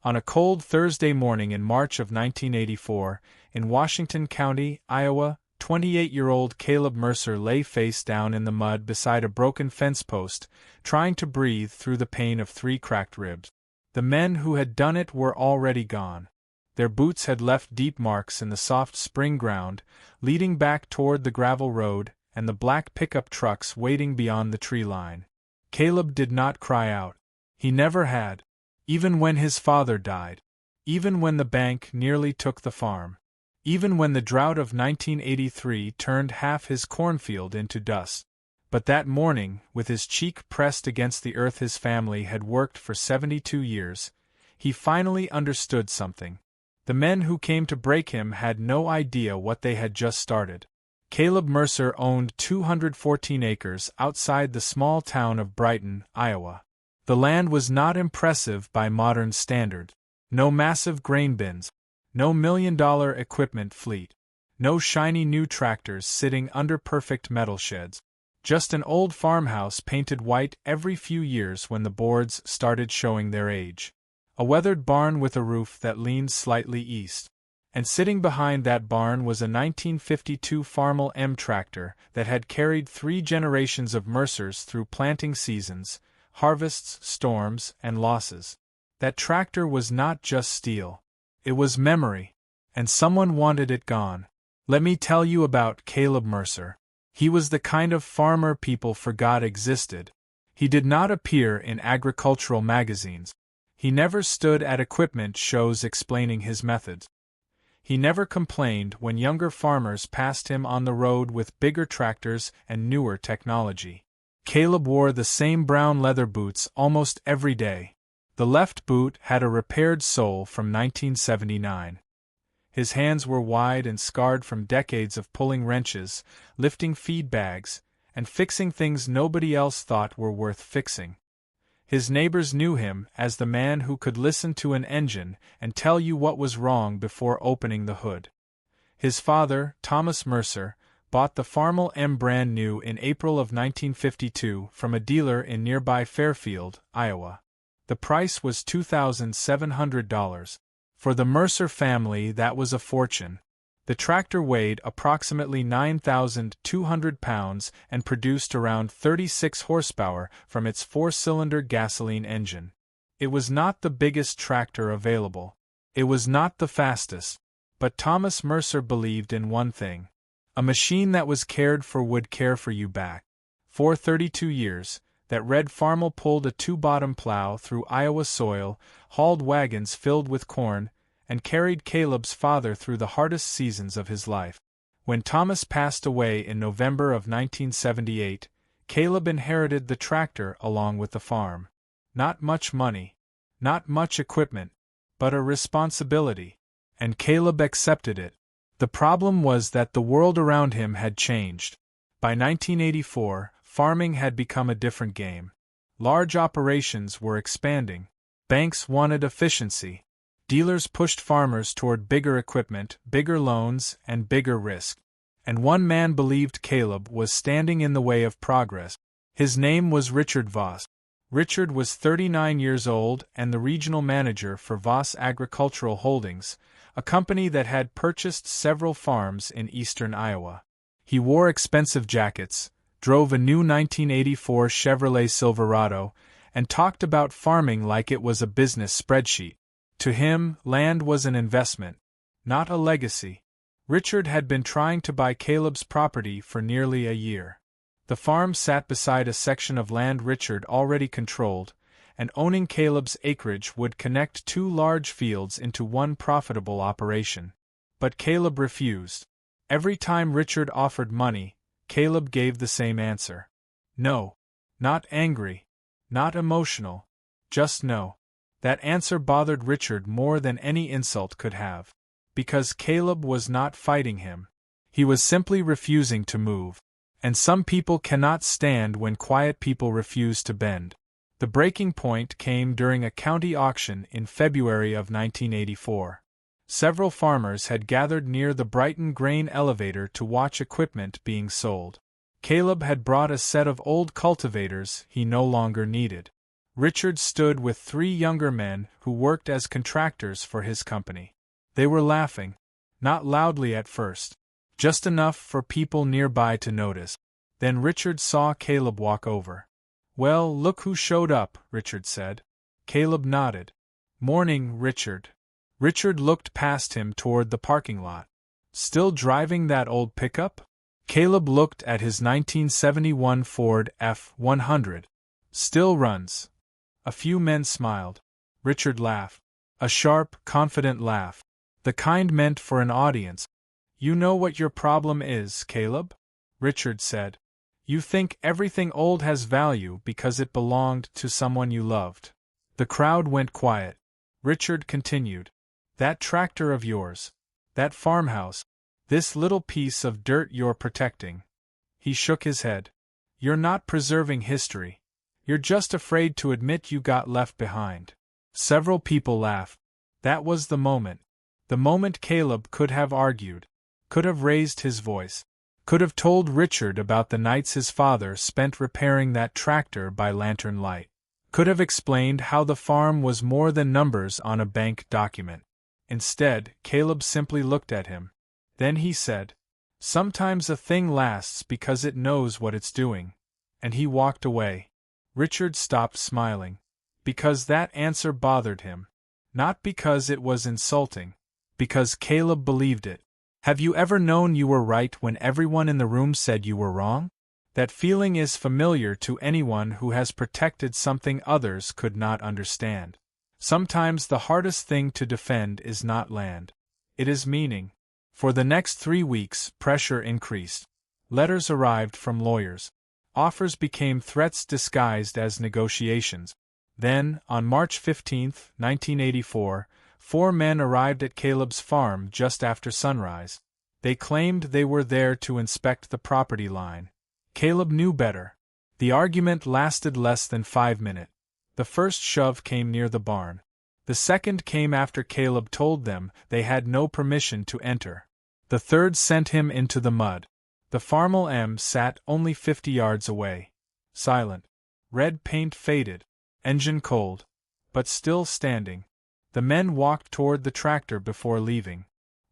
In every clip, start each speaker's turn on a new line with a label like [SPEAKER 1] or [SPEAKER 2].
[SPEAKER 1] On a cold Thursday morning in March of 1984, in Washington County, Iowa, 28-year-old Caleb Mercer lay face down in the mud beside a broken fence post, trying to breathe through the pain of 3 cracked ribs. The men who had done it were already gone. Their boots had left deep marks in the soft spring ground, leading back toward the gravel road and the black pickup trucks waiting beyond the tree line. Caleb did not cry out. He never had. Even when his father died. Even when the bank nearly took the farm. Even when the drought of 1983 turned half his cornfield into dust. But that morning, with his cheek pressed against the earth his family had worked for 72 years, he finally understood something. The men who came to break him had no idea what they had just started. Caleb Mercer owned 214 acres outside the small town of Brighton, Iowa. The land was not impressive by modern standards. No massive grain bins. No million-dollar equipment fleet. No shiny new tractors sitting under perfect metal sheds. Just an old farmhouse painted white every few years when the boards started showing their age. A weathered barn with a roof that leaned slightly east. And sitting behind that barn was a 1952 Farmall M tractor that had carried 3 generations of Mercers through planting seasons, harvests, storms, and losses. That tractor was not just steel. It was memory. And someone wanted it gone. Let me tell you about Caleb Mercer. He was the kind of farmer people forgot existed. He did not appear in agricultural magazines. He never stood at equipment shows explaining his methods. He never complained when younger farmers passed him on the road with bigger tractors and newer technology. Caleb wore the same brown leather boots almost every day. The left boot had a repaired sole from 1979. His hands were wide and scarred from decades of pulling wrenches, lifting feed bags, and fixing things nobody else thought were worth fixing. His neighbors knew him as the man who could listen to an engine and tell you what was wrong before opening the hood. His father, Thomas Mercer, bought the Farmall M brand new in April of 1952 from a dealer in nearby Fairfield, Iowa. The price was $2,700. For the Mercer family, that was a fortune. The tractor weighed approximately 9,200 pounds and produced around 36 horsepower from its 4-cylinder gasoline engine. It was not the biggest tractor available. It was not the fastest. But Thomas Mercer believed in one thing. A machine that was cared for would care for you back. For 32 years, that red Farmall pulled a 2-bottom plow through Iowa soil, hauled wagons filled with corn, and carried Caleb's father through the hardest seasons of his life. When Thomas passed away in November of 1978, Caleb inherited the tractor along with the farm. Not much money, not much equipment, but a responsibility. And Caleb accepted it. The problem was that the world around him had changed. By 1984, farming had become a different game. Large operations were expanding. Banks wanted efficiency. Dealers pushed farmers toward bigger equipment, bigger loans, and bigger risk. And one man believed Caleb was standing in the way of progress. His name was Richard Voss. Richard was 39 years old and the regional manager for Voss Agricultural Holdings, a company that had purchased several farms in eastern Iowa. He wore expensive jackets, drove a new 1984 Chevrolet Silverado, and talked about farming like it was a business spreadsheet. To him, land was an investment, not a legacy. Richard had been trying to buy Caleb's property for nearly a year. The farm sat beside a section of land Richard already controlled, and owning Caleb's acreage would connect 2 large fields into one profitable operation. But Caleb refused. Every time Richard offered money, Caleb gave the same answer. No. Not angry. Not emotional. Just no. That answer bothered Richard more than any insult could have. Because Caleb was not fighting him. He was simply refusing to move. And some people cannot stand when quiet people refuse to bend. The breaking point came during a county auction in February of 1984. Several farmers had gathered near the Brighton grain elevator to watch equipment being sold. Caleb had brought a set of old cultivators he no longer needed. Richard stood with 3 younger men who worked as contractors for his company. They were laughing, not loudly at first, just enough for people nearby to notice. Then Richard saw Caleb walk over. "Well, look who showed up," Richard said. Caleb nodded. "Morning, Richard." Richard looked past him toward the parking lot. "Still driving that old pickup?" Caleb looked at his 1971 Ford F-100. "Still runs." A few men smiled. Richard laughed. A sharp, confident laugh. The kind meant for an audience. "You know what your problem is, Caleb?" Richard said. "You think everything old has value because it belonged to someone you loved." The crowd went quiet. Richard continued. "That tractor of yours. That farmhouse. This little piece of dirt you're protecting." He shook his head. "You're not preserving history. You're just afraid to admit you got left behind." Several people laughed. That was the moment. The moment Caleb could have argued, could have raised his voice, could have told Richard about the nights his father spent repairing that tractor by lantern light, could have explained how the farm was more than numbers on a bank document. Instead, Caleb simply looked at him. Then he said, "Sometimes a thing lasts because it knows what it's doing." And he walked away. Richard stopped smiling. Because that answer bothered him. Not because it was insulting. Because Caleb believed it. Have you ever known you were right when everyone in the room said you were wrong? That feeling is familiar to anyone who has protected something others could not understand. Sometimes the hardest thing to defend is not land. It is meaning. For the next 3 weeks, pressure increased. Letters arrived from lawyers. Offers became threats disguised as negotiations. Then, on March 15, 1984, 4 men arrived at Caleb's farm just after sunrise. They claimed they were there to inspect the property line. Caleb knew better. The argument lasted less than 5 minutes. The first shove came near the barn. The second came after Caleb told them they had no permission to enter. The third sent him into the mud. The Farmall M sat only 50 yards away. Silent. Red paint faded. Engine cold. But still standing. The men walked toward the tractor before leaving.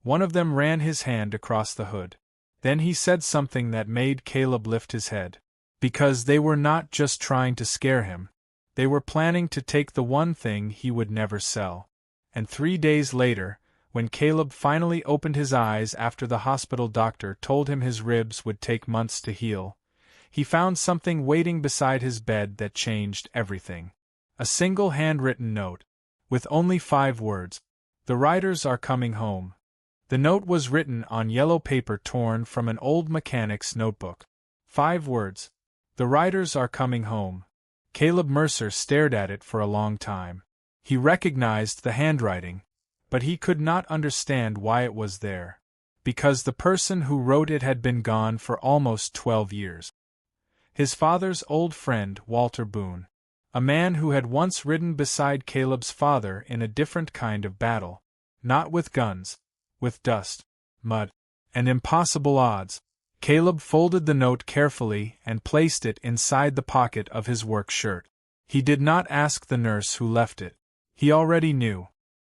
[SPEAKER 1] One of them ran his hand across the hood. Then he said something that made Caleb lift his head. Because they were not just trying to scare him. They were planning to take the one thing he would never sell. And 3 days later, when Caleb finally opened his eyes after the hospital doctor told him his ribs would take months to heal, he found something waiting beside his bed that changed everything. A single handwritten note. With only 5 words. "The Riders are coming home." The note was written on yellow paper torn from an old mechanic's notebook. 5 words. "The Riders are coming home." Caleb Mercer stared at it for a long time. He recognized the handwriting, but he could not understand why it was there. Because the person who wrote it had been gone for almost 12 years. His father's old friend, Walter Boone. A man who had once ridden beside Caleb's father in a different kind of battle. Not with guns. With dust, mud, and impossible odds. Caleb folded the note carefully and placed it inside the pocket of his work shirt. He did not ask the nurse who left it. He already knew.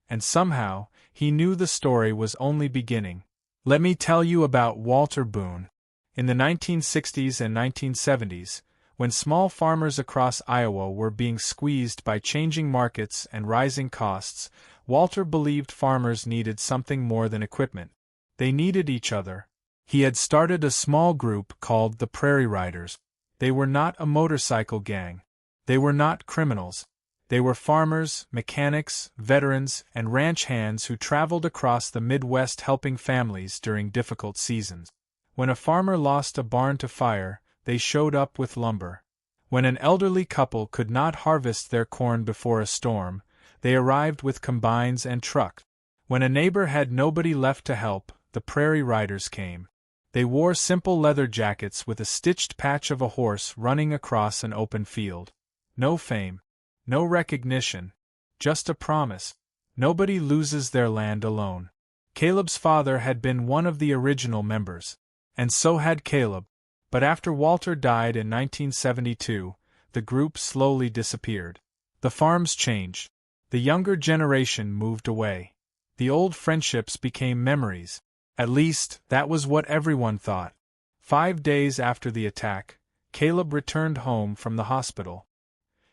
[SPEAKER 1] And somehow, he knew the story was only beginning. Let me tell you about Walter Boone. In the 1960s and 1970s, when small farmers across Iowa were being squeezed by changing markets and rising costs, Walter believed farmers needed something more than equipment. They needed each other. He had started a small group called the Prairie Riders. They were not a motorcycle gang. They were not criminals. They were farmers, mechanics, veterans, and ranch hands who traveled across the Midwest helping families during difficult seasons. When a farmer lost a barn to fire, they showed up with lumber. When an elderly couple could not harvest their corn before a storm, they arrived with combines and trucks. When a neighbor had nobody left to help, the Prairie Riders came. They wore simple leather jackets with a stitched patch of a horse running across an open field. No fame. No recognition. Just a promise. Nobody loses their land alone. Caleb's father had been one of the original members. And so had Caleb. But after Walter died in 1972, the group slowly disappeared. The farms changed. The younger generation moved away. The old friendships became memories. At least, that was what everyone thought. 5 days after the attack, Caleb returned home from the hospital.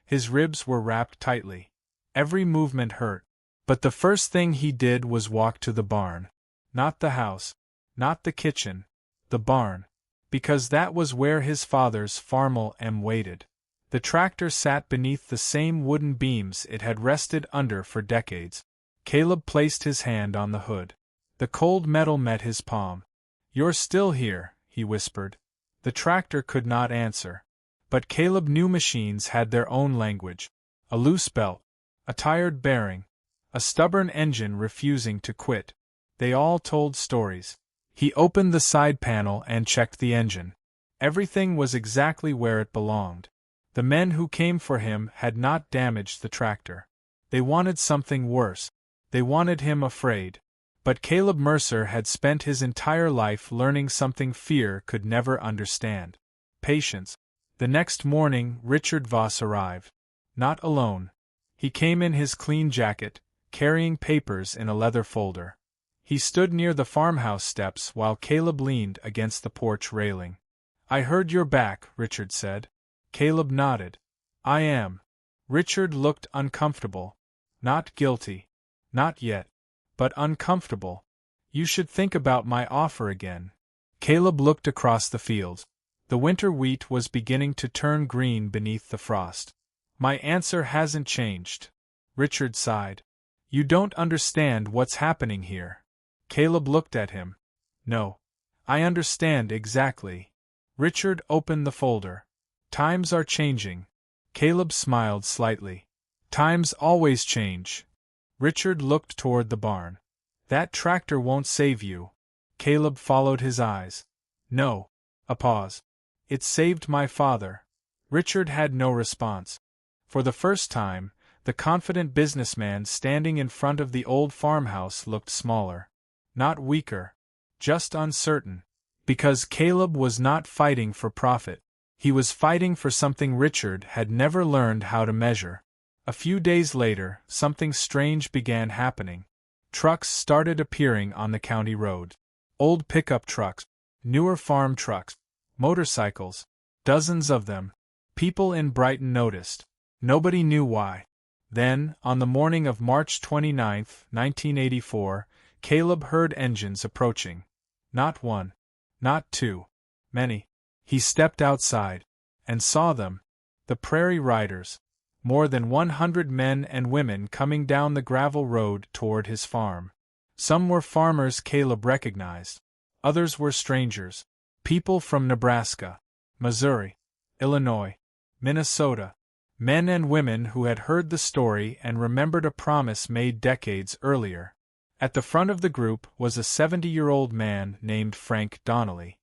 [SPEAKER 1] His ribs were wrapped tightly. Every movement hurt. But the first thing he did was walk to the barn. Not the house. Not the kitchen. The barn. Because that was where his father's Farmall M waited. The tractor sat beneath the same wooden beams it had rested under for decades. Caleb placed his hand on the hood. The cold metal met his palm. "You're still here," he whispered. The tractor could not answer. But Caleb knew machines had their own language. A loose belt. A tired bearing. A stubborn engine refusing to quit. They all told stories. He opened the side panel and checked the engine. Everything was exactly where it belonged. The men who came for him had not damaged the tractor. They wanted something worse. They wanted him afraid. But Caleb Mercer had spent his entire life learning something fear could never understand. Patience. The next morning, Richard Voss arrived. Not alone. He came in his clean jacket, carrying papers in a leather folder. He stood near the farmhouse steps while Caleb leaned against the porch railing. "I heard you're back," Richard said. Caleb nodded. "I am." Richard looked uncomfortable. Not guilty. Not yet. But uncomfortable. "You should think about my offer again." Caleb looked across the fields. The winter wheat was beginning to turn green beneath the frost. "My answer hasn't changed." Richard sighed. "You don't understand what's happening here." Caleb looked at him. "No. I understand exactly." Richard opened the folder. "Times are changing." Caleb smiled slightly. "Times always change." Richard looked toward the barn. "That tractor won't save you." Caleb followed his eyes. "No." A pause. "It saved my father." Richard had no response. For the first time, the confident businessman standing in front of the old farmhouse looked smaller. Not weaker. Just uncertain. Because Caleb was not fighting for profit. He was fighting for something Richard had never learned how to measure. A few days later, something strange began happening. Trucks started appearing on the county road. Old pickup trucks. Newer farm trucks. Motorcycles. Dozens of them. People in Brighton noticed. Nobody knew why. Then, on the morning of March 29, 1984, Caleb heard engines approaching. Not one. Not two. Many. He stepped outside. And saw them. The Prairie Riders. More than 100 men and women coming down the gravel road toward his farm. Some were farmers Caleb recognized. Others were strangers. People from Nebraska, Missouri, Illinois, Minnesota. Men and women who had heard the story and remembered a promise made decades earlier. At the front of the group was a 70-year-old man named Frank Donnelly.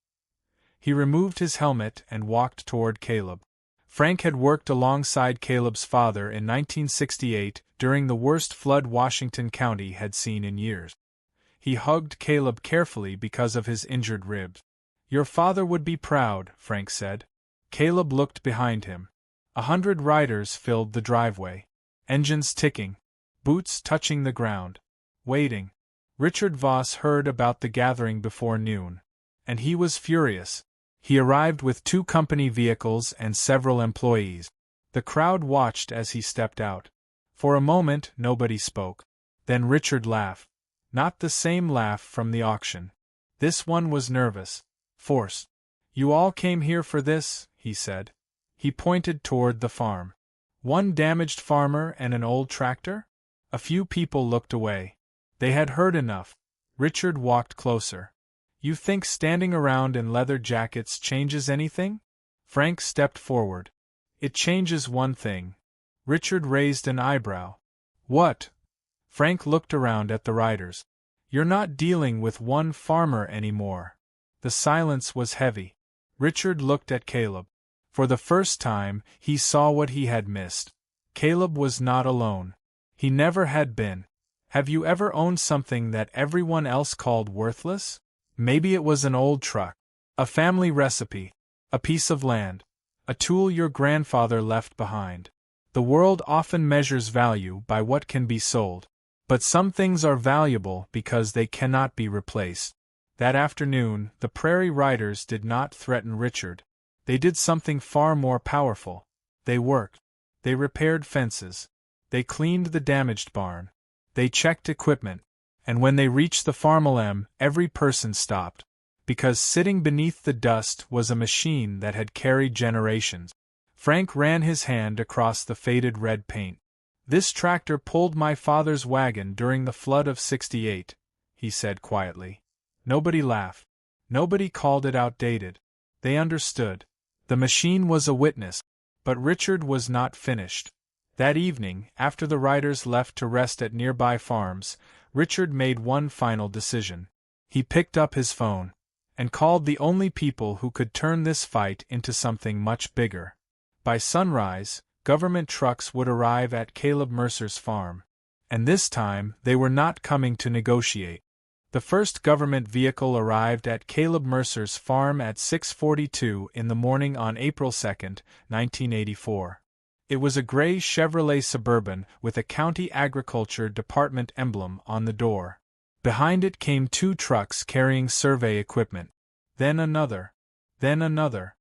[SPEAKER 1] He removed his helmet and walked toward Caleb. Frank had worked alongside Caleb's father in 1968 during the worst flood Washington County had seen in years. He hugged Caleb carefully because of his injured ribs. "Your father would be proud," Frank said. Caleb looked behind him. 100 riders filled the driveway. Engines ticking. Boots touching the ground. Waiting. Richard Voss heard about the gathering before noon. And he was furious. He arrived with 2 company vehicles and several employees. The crowd watched as he stepped out. For a moment nobody spoke. Then Richard laughed. Not the same laugh from the auction. This one was nervous. Forced. "You all came here for this," he said. He pointed toward the farm. "One damaged farmer and an old tractor?" A few people looked away. They had heard enough. Richard walked closer. "You think standing around in leather jackets changes anything?" Frank stepped forward. "It changes one thing." Richard raised an eyebrow. "What?" Frank looked around at the riders. "You're not dealing with one farmer anymore." The silence was heavy. Richard looked at Caleb. For the first time, he saw what he had missed. Caleb was not alone. He never had been. Have you ever owned something that everyone else called worthless? Maybe it was an old truck, a family recipe, a piece of land, a tool your grandfather left behind. The world often measures value by what can be sold. But some things are valuable because they cannot be replaced. That afternoon, the Prairie Riders did not threaten Richard. They did something far more powerful. They worked. They repaired fences. They cleaned the damaged barn. They checked equipment. And when they reached the Farmall M, every person stopped. Because sitting beneath the dust was a machine that had carried generations. Frank ran his hand across the faded red paint. "This tractor pulled my father's wagon during the flood of '68, he said quietly. Nobody laughed. Nobody called it outdated. They understood. The machine was a witness. But Richard was not finished. That evening, after the riders left to rest at nearby farms, Richard made one final decision. He picked up his phone and called the only people who could turn this fight into something much bigger. By sunrise, government trucks would arrive at Caleb Mercer's farm. And this time, they were not coming to negotiate. The first government vehicle arrived at Caleb Mercer's farm at 6:42 in the morning on April 2, 1984. It was a gray Chevrolet Suburban with a County Agriculture Department emblem on the door. Behind it came 2 trucks carrying survey equipment. Then another. Then another.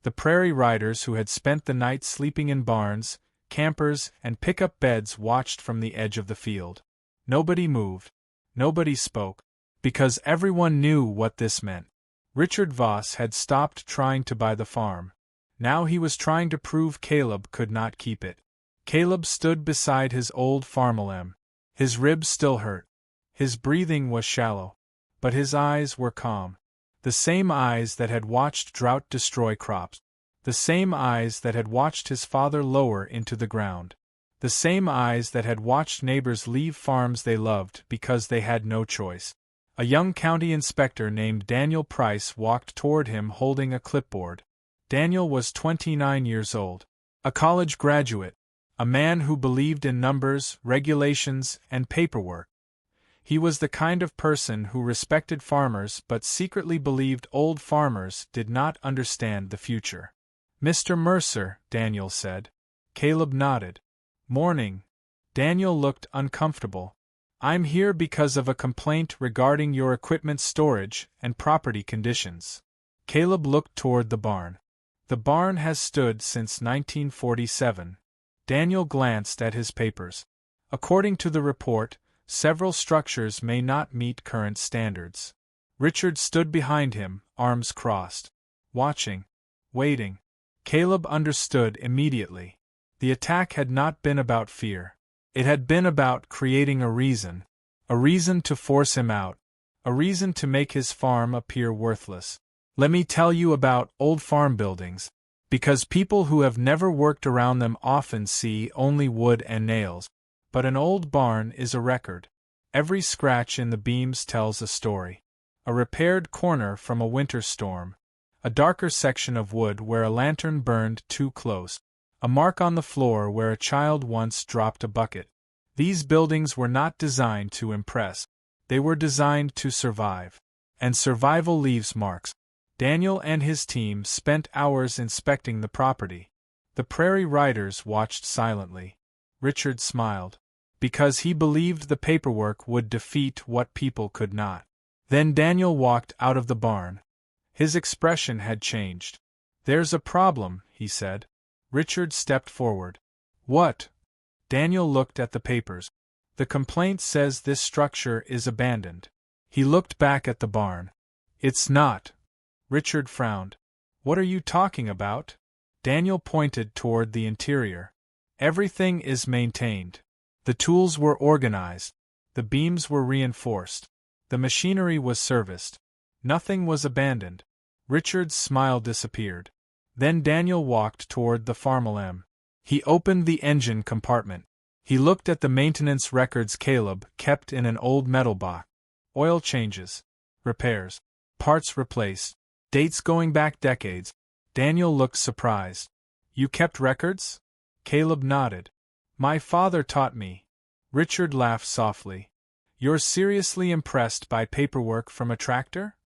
[SPEAKER 1] The Prairie Riders who had spent the night sleeping in barns, campers, and pickup beds watched from the edge of the field. Nobody moved. Nobody spoke. Because everyone knew what this meant. Richard Voss had stopped trying to buy the farm. Now he was trying to prove Caleb could not keep it. Caleb stood beside his old Farmall M. His ribs still hurt. His breathing was shallow. But his eyes were calm. The same eyes that had watched drought destroy crops. The same eyes that had watched his father lower into the ground. The same eyes that had watched neighbors leave farms they loved because they had no choice. A young county inspector named Daniel Price walked toward him holding a clipboard. Daniel was 29 years old. A college graduate. A man who believed in numbers, regulations, and paperwork. He was the kind of person who respected farmers but secretly believed old farmers did not understand the future. "Mr. Mercer," Daniel said. Caleb nodded. "Morning." Daniel looked uncomfortable. "I'm here because of a complaint regarding your equipment storage and property conditions." Caleb looked toward the barn. "The barn has stood since 1947. Daniel glanced at his papers. "According to the report, several structures may not meet current standards." Richard stood behind him, arms crossed. Watching. Waiting. Caleb understood immediately. The attack had not been about fear. It had been about creating a reason to force him out, a reason to make his farm appear worthless. Let me tell you about old farm buildings, because people who have never worked around them often see only wood and nails. But an old barn is a record. Every scratch in the beams tells a story. A repaired corner from a winter storm. A darker section of wood where a lantern burned too close. A mark on the floor where a child once dropped a bucket. These buildings were not designed to impress. They were designed to survive. And survival leaves marks. Daniel and his team spent hours inspecting the property. The Prairie Riders watched silently. Richard smiled. Because he believed the paperwork would defeat what people could not. Then Daniel walked out of the barn. His expression had changed. "There's a problem," he said. Richard stepped forward. "What?" Daniel looked at the papers. "The complaint says this structure is abandoned." He looked back at the barn. "It's not." Richard frowned. "What are you talking about?" Daniel pointed toward the interior. "Everything is maintained. The tools were organized. The beams were reinforced. The machinery was serviced. Nothing was abandoned." Richard's smile disappeared. Then Daniel walked toward the Farmall M. He opened the engine compartment. He looked at the maintenance records Caleb kept in an old metal box. Oil changes. Repairs. Parts replaced. Dates going back decades. Daniel looked surprised. "You kept records?" Caleb nodded. "My father taught me." Richard laughed softly. "You're seriously impressed by paperwork from a tractor?"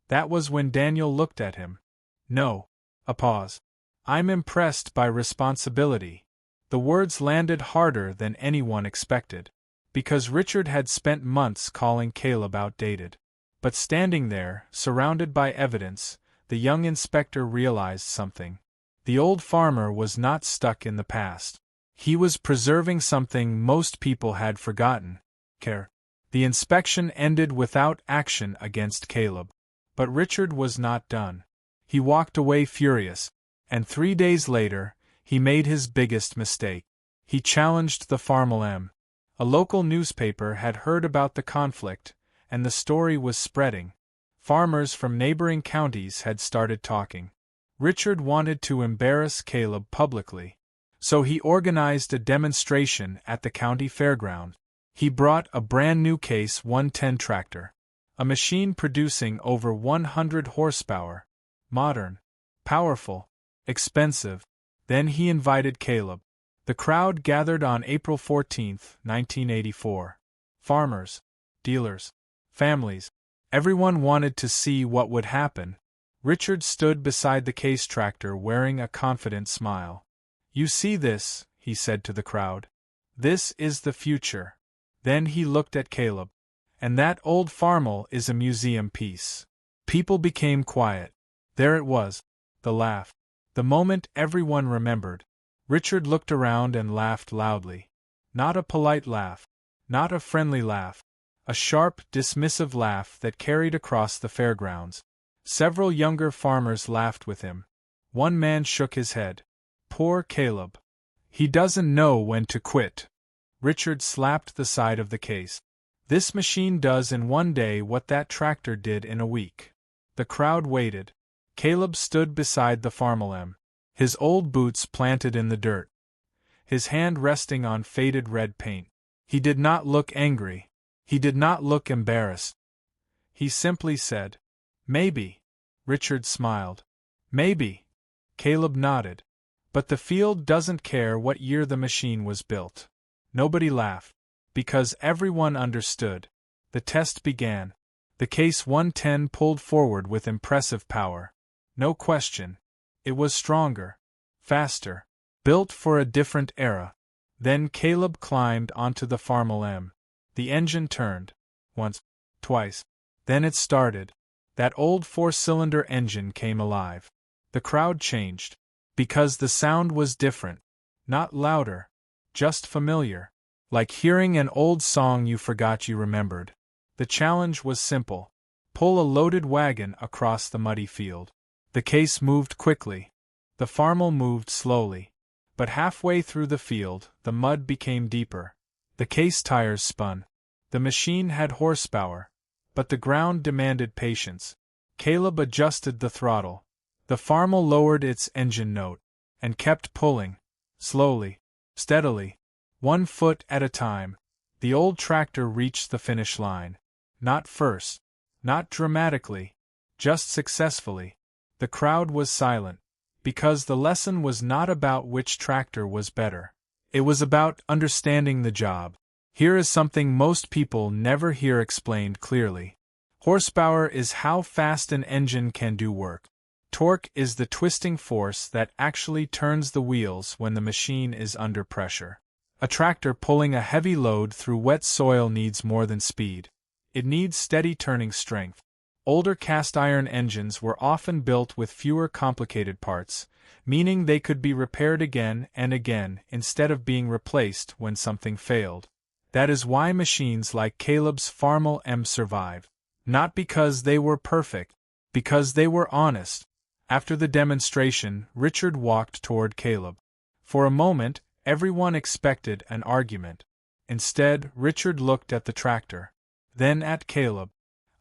[SPEAKER 1] That was when Daniel looked at him. "No." A pause. "I'm impressed by responsibility." The words landed harder than anyone expected, because Richard had spent months calling Caleb outdated. But standing there, surrounded by evidence, the young inspector realized something. The old farmer was not stuck in the past. He was preserving something most people had forgotten: care. The inspection ended without action against Caleb. But Richard was not done. He walked away furious, and 3 days later, he made his biggest mistake. He challenged the Farmall M. A local newspaper had heard about the conflict, and the story was spreading. Farmers from neighboring counties had started talking. Richard wanted to embarrass Caleb publicly, so he organized a demonstration at the county fairground. He brought a brand new Case 110 tractor, a machine producing over 100 horsepower, modern, powerful, expensive. Then he invited Caleb. The crowd gathered on April 14, 1984. Farmers, dealers, families. Everyone wanted to see what would happen. Richard stood beside the Case tractor wearing a confident smile. "You see this," he said to the crowd. "This is the future." Then he looked at Caleb. "And that old Farmall is a museum piece." People became quiet. There it was, the laugh. The moment everyone remembered. Richard looked around and laughed loudly. Not a polite laugh. Not a friendly laugh. A sharp, dismissive laugh that carried across the fairgrounds. Several younger farmers laughed with him. One man shook his head. "Poor Caleb. He doesn't know when to quit." Richard slapped the side of the Case. "This machine does in one day what that tractor did in a week." The crowd waited. Caleb stood beside the Farmall M, his old boots planted in the dirt, his hand resting on faded red paint. He did not look angry. He did not look embarrassed. He simply said, "Maybe." Richard smiled. "Maybe." Caleb nodded. "But the field doesn't care what year the machine was built." Nobody laughed, because everyone understood. The test began. The Case 110 pulled forward with impressive power. No question. It was stronger, faster, built for a different era. Then Caleb climbed onto the Farmall M. The engine turned. Once, twice. Then it started. That old 4-cylinder engine came alive. The crowd changed. Because the sound was different. Not louder. Just familiar. Like hearing an old song you forgot you remembered. The challenge was simple. Pull a loaded wagon across the muddy field. The Case moved quickly. The Farmall moved slowly. But halfway through the field, the mud became deeper. The Case tires spun. The machine had horsepower, but the ground demanded patience. Caleb adjusted the throttle. The Farmall lowered its engine note, and kept pulling. Slowly, steadily, 1 foot at a time. The old tractor reached the finish line. Not first. Not dramatically. Just successfully. The crowd was silent, because the lesson was not about which tractor was better. It was about understanding the job. Here is something most people never hear explained clearly. Horsepower is how fast an engine can do work. Torque is the twisting force that actually turns the wheels when the machine is under pressure. A tractor pulling a heavy load through wet soil needs more than speed. It needs steady turning strength. Older cast-iron engines were often built with fewer complicated parts, meaning they could be repaired again and again instead of being replaced when something failed. That is why machines like Caleb's Farmall M survived. Not because they were perfect, because they were honest. After the demonstration, Richard walked toward Caleb. For a moment, everyone expected an argument. Instead, Richard looked at the tractor. Then at Caleb.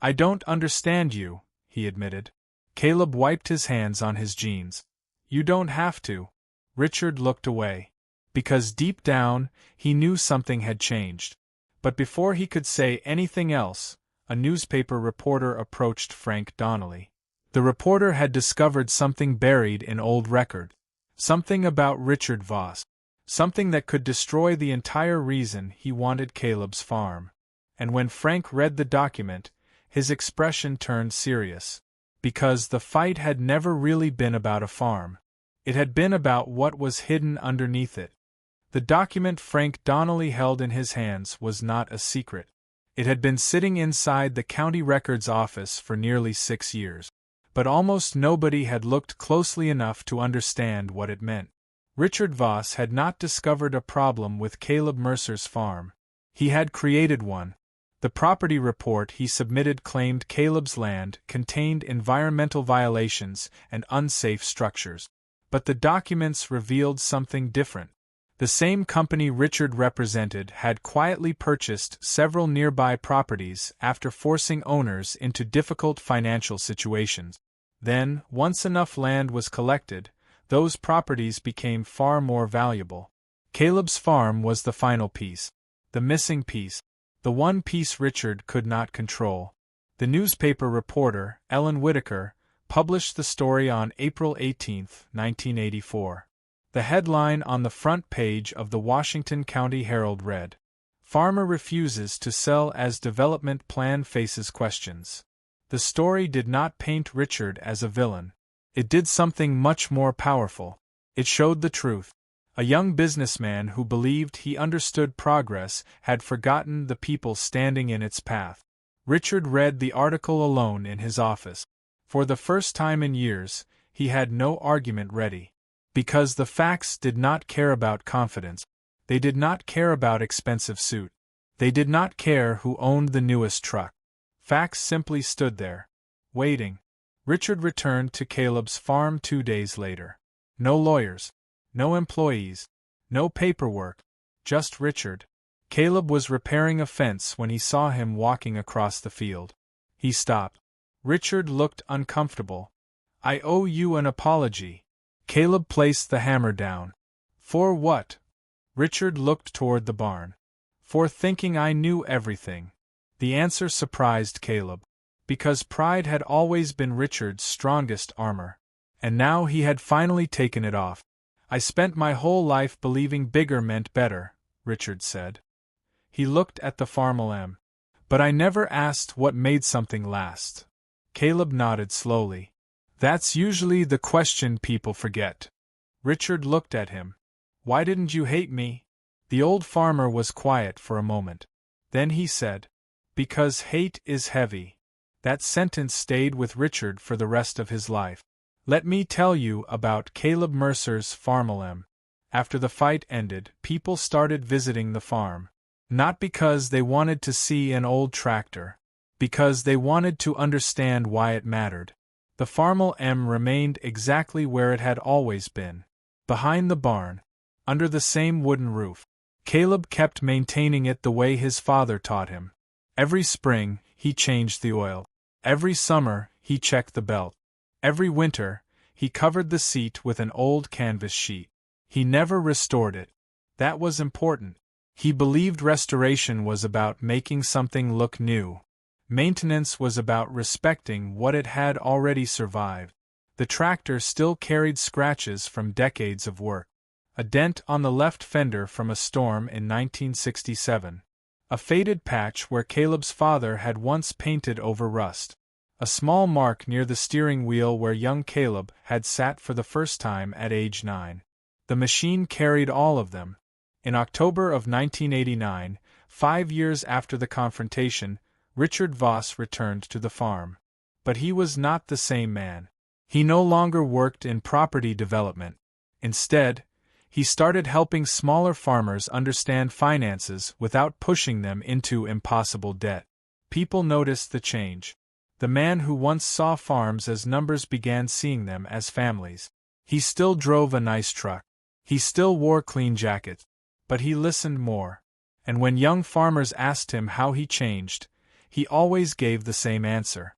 [SPEAKER 1] "I don't understand you," he admitted. Caleb wiped his hands on his jeans. "You don't have to." Richard looked away. Because deep down, he knew something had changed. But before he could say anything else, a newspaper reporter approached Frank Donnelly. The reporter had discovered something buried in old record. Something about Richard Voss. Something that could destroy the entire reason he wanted Caleb's farm. And when Frank read the document, his expression turned serious. Because the fight had never really been about a farm. It had been about what was hidden underneath it. The document Frank Donnelly held in his hands was not a secret. It had been sitting inside the county records office for nearly 6 years. But almost nobody had looked closely enough to understand what it meant. Richard Voss had not discovered a problem with Caleb Mercer's farm. He had created one. The property report he submitted claimed Caleb's land contained environmental violations and unsafe structures. But the documents revealed something different. The same company Richard represented had quietly purchased several nearby properties after forcing owners into difficult financial situations. Then, once enough land was collected, those properties became far more valuable. Caleb's farm was the final piece. The missing piece. The one piece Richard could not control. The newspaper reporter, Ellen Whitaker, published the story on April 18, 1984. The headline on the front page of the Washington County Herald read, "Farmer refuses to sell as development plan faces questions." The story did not paint Richard as a villain. It did something much more powerful. It showed the truth. A young businessman who believed he understood progress had forgotten the people standing in its path. Richard read the article alone in his office. For the first time in years, he had no argument ready. Because the facts did not care about confidence. They did not care about expensive suit. They did not care who owned the newest truck. Facts simply stood there, waiting. Richard returned to Caleb's farm 2 days later. No lawyers. No employees. No paperwork. Just Richard. Caleb was repairing a fence when he saw him walking across the field. He stopped. Richard looked uncomfortable. "I owe you an apology." Caleb placed the hammer down. "For what?" Richard looked toward the barn. "For thinking I knew everything." The answer surprised Caleb. Because pride had always been Richard's strongest armor. And now he had finally taken it off. "I spent my whole life believing bigger meant better," Richard said. He looked at the Farmall M. "But I never asked what made something last." Caleb nodded slowly. "That's usually the question people forget." Richard looked at him. "Why didn't you hate me?" The old farmer was quiet for a moment. Then he said, "Because hate is heavy." That sentence stayed with Richard for the rest of his life. Let me tell you about Caleb Mercer's Farmall M. After the fight ended, people started visiting the farm. Not because they wanted to see an old tractor. Because they wanted to understand why it mattered. The Farmall M remained exactly where it had always been. Behind the barn. Under the same wooden roof. Caleb kept maintaining it the way his father taught him. Every spring, he changed the oil. Every summer, he checked the belt. Every winter, he covered the seat with an old canvas sheet. He never restored it. That was important. He believed restoration was about making something look new. Maintenance was about respecting what it had already survived. The tractor still carried scratches from decades of work. A dent on the left fender from a storm in 1967. A faded patch where Caleb's father had once painted over rust. A small mark near the steering wheel where young Caleb had sat for the first time at age 9. The machine carried all of them. In October of 1989, 5 years after the confrontation, Richard Voss returned to the farm. But he was not the same man. He no longer worked in property development. Instead, he started helping smaller farmers understand finances without pushing them into impossible debt. People noticed the change. The man who once saw farms as numbers began seeing them as families. He still drove a nice truck. He still wore clean jackets. But he listened more. And when young farmers asked him how he changed, he always gave the same answer.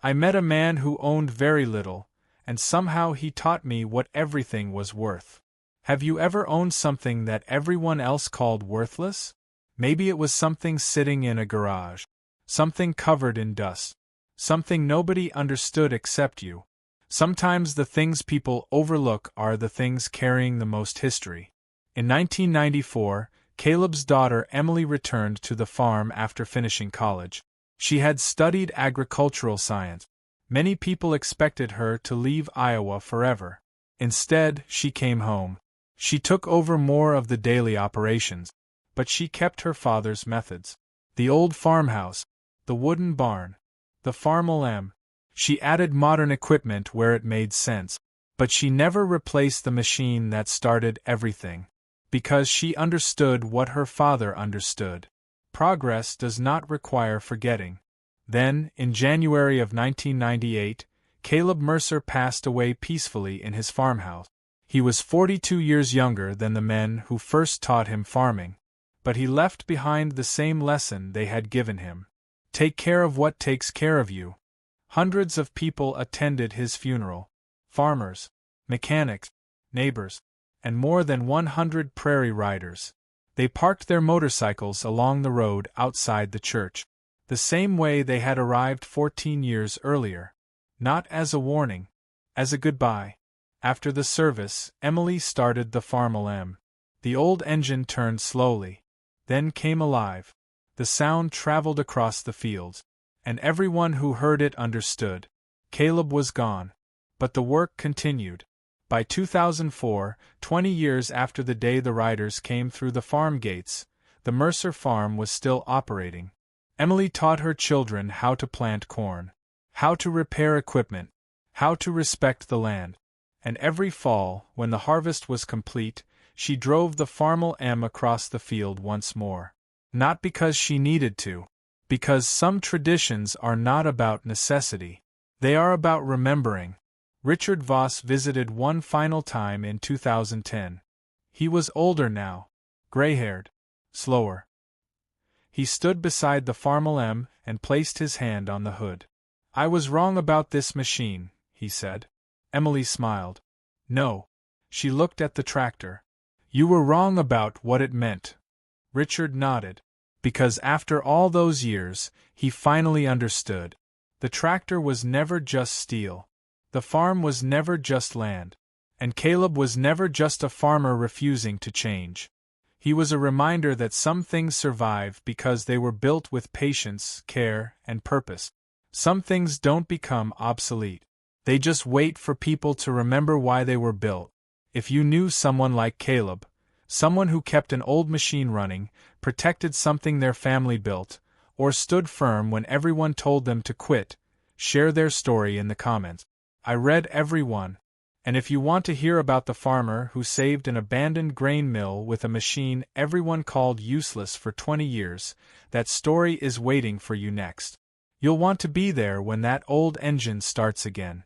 [SPEAKER 1] "I met a man who owned very little, and somehow he taught me what everything was worth." Have you ever owned something that everyone else called worthless? Maybe it was something sitting in a garage. Something covered in dust. Something nobody understood except you. Sometimes the things people overlook are the things carrying the most history. In 1994, Caleb's daughter Emily returned to the farm after finishing college. She had studied agricultural science. Many people expected her to leave Iowa forever. Instead, she came home. She took over more of the daily operations, but she kept her father's methods. The old farmhouse, the wooden barn, the Farmall M. She added modern equipment where it made sense, but she never replaced the machine that started everything. Because she understood what her father understood. Progress does not require forgetting. Then, in January of 1998, Caleb Mercer passed away peacefully in his farmhouse. He was 42 years younger than the men who first taught him farming. But he left behind the same lesson they had given him. Take care of what takes care of you. Hundreds of people attended his funeral. Farmers, mechanics, neighbors, and more than 100 Prairie Riders. They parked their motorcycles along the road outside the church, the same way they had arrived 14 years earlier. Not as a warning, as a goodbye. After the service, Emily started the Farmall M. The old engine turned slowly, then came alive. The sound traveled across the fields, and everyone who heard it understood. Caleb was gone, but the work continued. By 2004, 20 years after the day the riders came through the farm gates, the Mercer farm was still operating. Emily taught her children how to plant corn, how to repair equipment, how to respect the land. And every fall, when the harvest was complete, she drove the Farmall M across the field once more. Not because she needed to, because some traditions are not about necessity. They are about remembering. Richard Voss visited one final time in 2010. He was older now, gray-haired, slower. He stood beside the Farmall M and placed his hand on the hood. "I was wrong about this machine," he said. Emily smiled. "No." She looked at the tractor. "You were wrong about what it meant." Richard nodded. Because after all those years, he finally understood. The tractor was never just steel. The farm was never just land. And Caleb was never just a farmer refusing to change. He was a reminder that some things survive because they were built with patience, care, and purpose. Some things don't become obsolete. They just wait for people to remember why they were built. If you knew someone like Caleb, someone who kept an old machine running, protected something their family built, or stood firm when everyone told them to quit, share their story in the comments. I read every one. And if you want to hear about the farmer who saved an abandoned grain mill with a machine everyone called useless for 20 years, that story is waiting for you next. You'll want to be there when that old engine starts again.